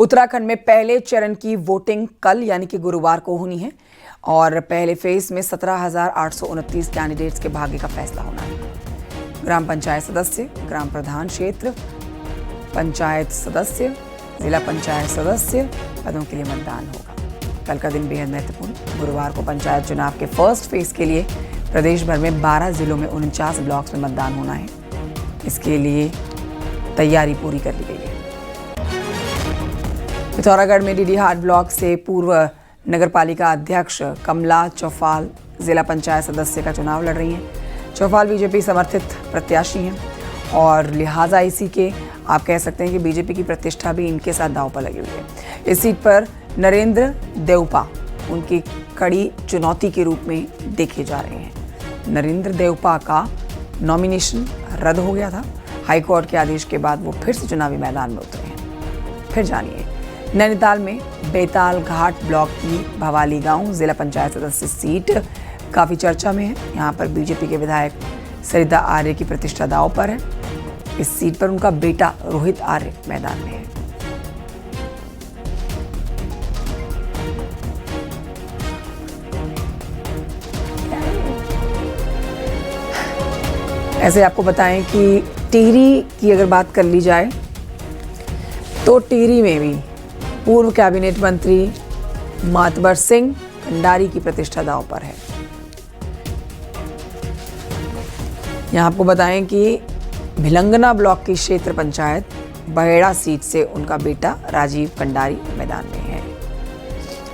उत्तराखंड में पहले चरण की वोटिंग कल यानी कि गुरुवार को होनी है और पहले फेज में 17,829 कैंडिडेट्स के भाग्य का फैसला होना है। ग्राम पंचायत सदस्य, ग्राम प्रधान क्षेत्र पंचायत सदस्य, जिला पंचायत सदस्य पदों के लिए मतदान होगा। कल का दिन बेहद महत्वपूर्ण। गुरुवार को पंचायत चुनाव के फर्स्ट फेज के लिए प्रदेश भर में 12 जिलों में 49 ब्लॉक्स में मतदान होना है। इसके लिए तैयारी पूरी कर ली गई है। पिथौरागढ़ में डीडीहाट ब्लॉक से पूर्व नगरपालिका अध्यक्ष कमला चौफाल जिला पंचायत सदस्य का चुनाव लड़ रही हैं। चौफाल बीजेपी समर्थित प्रत्याशी हैं और लिहाजा इसी के आप कह सकते हैं कि बीजेपी की प्रतिष्ठा भी इनके साथ दांव पर लगी हुई है। इस सीट पर नरेंद्र देवपा उनकी कड़ी चुनौती के रूप में देखे जा रहे हैं। नरेंद्र देवपा का नॉमिनेशन रद्द हो गया था। हाईकोर्ट के आदेश के बाद वो फिर से चुनावी मैदान में उतरे हैं। फिर जानिए, नैनीताल में बेताल घाट ब्लॉक की भवाली गांव जिला पंचायत सदस्य सीट काफ़ी चर्चा में है। यहाँ पर बीजेपी के विधायक सरिता आर्य की प्रतिष्ठा दांव पर है। इस सीट पर उनका बेटा रोहित आर्य मैदान में है। ऐसे आपको बताएं कि टिहरी की अगर बात कर ली जाए तो टिहरी में भी पूर्व कैबिनेट मंत्री मातबर सिंह कंडारी की प्रतिष्ठा दांव पर है। यहां आपको बताएं कि भिलंगना ब्लॉक की क्षेत्र पंचायत बहेड़ा सीट से उनका बेटा राजीव कंडारी मैदान में है।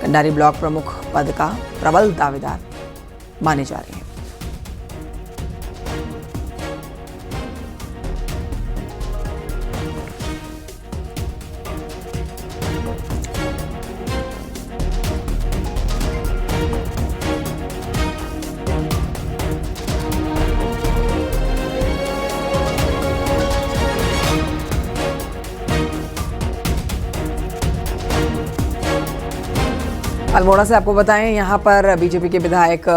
कंडारी ब्लॉक प्रमुख पद का प्रबल दावेदार माने जा रहे हैं। अल्मोड़ा से आपको बताएं, यहां पर बीजेपी के विधायक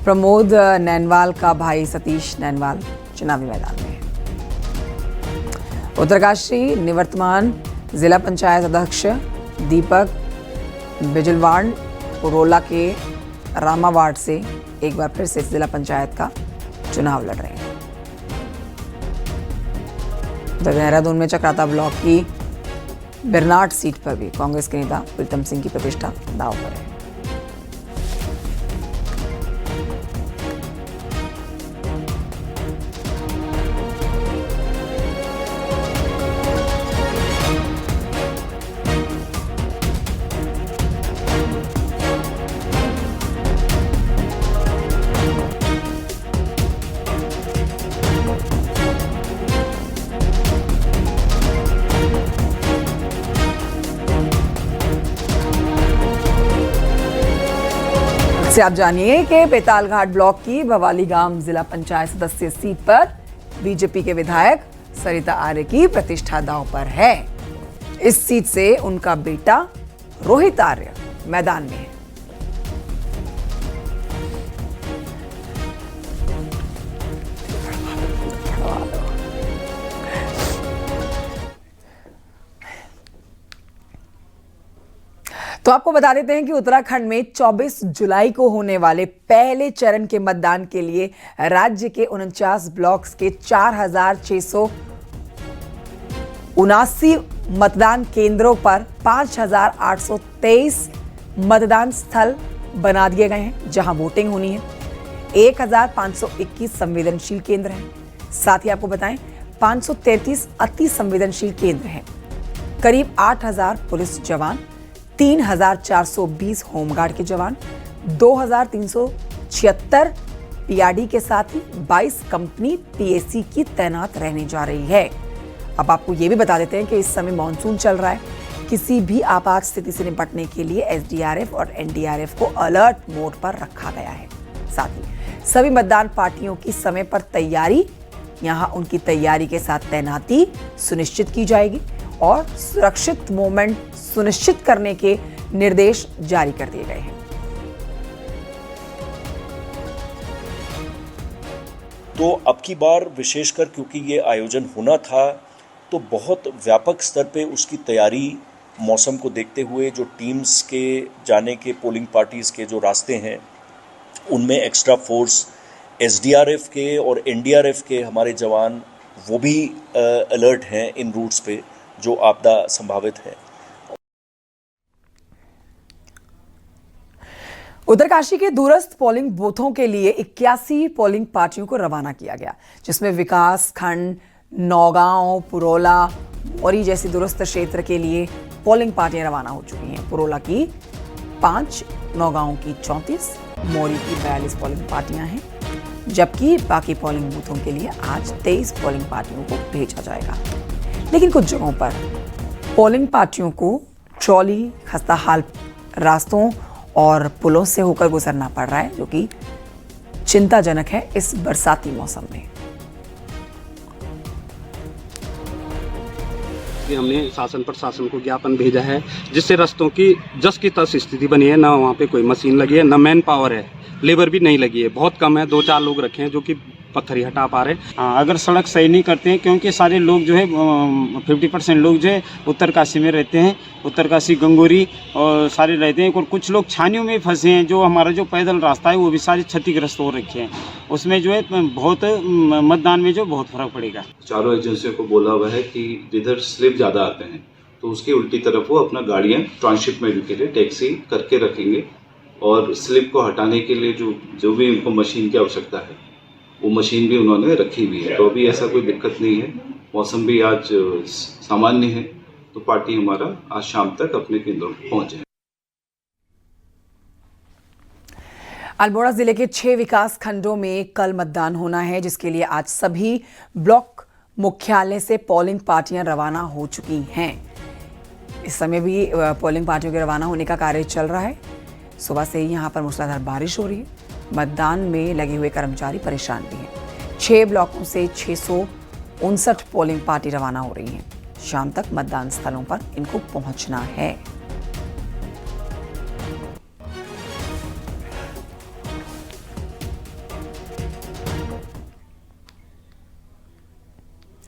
प्रमोद नैनवाल का भाई सतीश नैनवाल चुनावी मैदान में है। उत्तरकाशी निवर्तमान जिला पंचायत अध्यक्ष दीपक बिजलवाड़ उरोला के रामा वार्ड से एक बार फिर से जिला पंचायत का चुनाव लड़ रहे हैं। देहरादून में चक्राता ब्लॉक की बिरनाट सीट पर भी कांग्रेस के नेता प्रीतम सिंह की प्रतिष्ठा दांव पर है। से आप जानिए कि बेताल घाट ब्लॉक की भवाली गांव जिला पंचायत सदस्य सीट पर बीजेपी के विधायक सरिता आर्य की प्रतिष्ठा दांव पर है। इस सीट से उनका बेटा रोहित आर्य मैदान में है। तो आपको बता देते हैं कि उत्तराखंड में 24 जुलाई को होने वाले पहले चरण के मतदान के लिए राज्य के 49 ब्लॉक्स के 4,679 मतदान केंद्रों पर 5,823 मतदान स्थल बना दिए गए हैं, जहां वोटिंग होनी है। 1,521 संवेदनशील केंद्र हैं। साथ ही आपको बताएं 533 अति संवेदनशील केंद्र हैं। करीब 8,000 पुलिस जवान, 3,420 होमगार्ड के जवान, 2,376 पीआरडी के साथ ही 22 कंपनी पीएसी की तैनात रहने जा रही है। अब आपको ये भी बता देते हैं कि इस समय मॉनसून चल रहा है। किसी भी आपात स्थिति से निपटने के लिए एसडीआरएफ और एनडीआरएफ को अलर्ट मोड पर रखा गया है। साथ ही सभी मतदान पार्टियों की समय पर तैयारी, यहाँ उनकी तैयारी के साथ तैनाती सुनिश्चित की जाएगी और सुरक्षित मूवमेंट सुनिश्चित करने के निर्देश जारी कर दिए गए हैं। तो अब की बार विशेषकर क्योंकि ये आयोजन होना था तो बहुत व्यापक स्तर पे उसकी तैयारी मौसम को देखते हुए जो टीम्स के जाने के, पोलिंग पार्टीज़ के जो रास्ते हैं उनमें एक्स्ट्रा फोर्स एसडीआरएफ के और एनडीआरएफ के हमारे जवान वो भी अलर्ट हैं इन रूट्स पे जो आपदा संभावित है। उत्तरकाशी के दूरस्थ पोलिंग बूथों के लिए 81 पोलिंग पार्टियों को रवाना किया गया, जिसमें विकास खंड, नौगांव, पुरोला, मोरी जैसी दूरस्थ क्षेत्र के लिए पोलिंग पार्टियां रवाना हो चुकी हैं। पुरोला की 5, नौगांव की 34, मोरी की 42 पोलिंग पार्टियां हैं, जबकि बाकी पोलिंग बूथों के लिए आज 23 पोलिंग पार्टियों को भेजा जाएगा। लेकिन कुछ जगहों पर पोलिंग पार्टियों को ट्रॉली, खस्ताहाल रास्तों और पुलों से होकर गुजरना पड़ रहा है, जो कि चिंताजनक है इस बरसाती मौसम में। हमने शासन प्रशासन को ज्ञापन भेजा है, जिससे रास्तों की जस की तस स्थिति बनी है। ना वहाँ पे कोई मशीन लगी है, ना मैन पावर है, लेबर भी नहीं लगी है, बहुत कम है। 2-4 लोग रखे हैं जो कि पत्थर ही हटा पा रहे हैं। अगर सड़क सही नहीं करते हैं, क्योंकि सारे लोग जो है 50% लोग जो है उत्तरकाशी में रहते हैं, उत्तरकाशी, गंगोरी और सारे रहते हैं, और कुछ लोग छानियों में फंसे हैं। जो हमारा जो पैदल रास्ता है वो भी सारे क्षतिग्रस्त हो रखे हैं। उसमें जो है बहुत मतदान में जो बहुत फर्क पड़ेगा। चारों एजेंसियों को बोला हुआ है कि जिधर स्लिप ज़्यादा आते हैं तो उसकी उल्टी तरफ वो अपना गाड़ियाँ ट्रांसशिपमेंट के लिए टैक्सी करके रखेंगे, और स्लिप को हटाने के लिए जो भी उनको मशीन की आवश्यकता है वो मशीन भी उन्होंने रखी हुई है। तो अभी ऐसा कोई दिक्कत नहीं है, मौसम भी आज सामान्य है, तो पार्टी हमारा आज शाम तक अपने केंद्रों पर पहुंच जाए। अल्मोड़ा जिले के 6 विकास खंडों में कल मतदान होना है, जिसके लिए आज सभी ब्लॉक मुख्यालय से पोलिंग पार्टियां रवाना हो चुकी हैं। इस समय भी पोलिंग पार्टियों के रवाना होने का कार्य चल रहा है। सुबह से ही यहाँ पर मूसलाधार बारिश हो रही है। मतदान में लगे हुए कर्मचारी परेशान भी हैं। 6 ब्लॉकों से 659 पोलिंग पार्टी रवाना हो रही हैं। शाम तक मतदान स्थलों पर इनको पहुंचना है।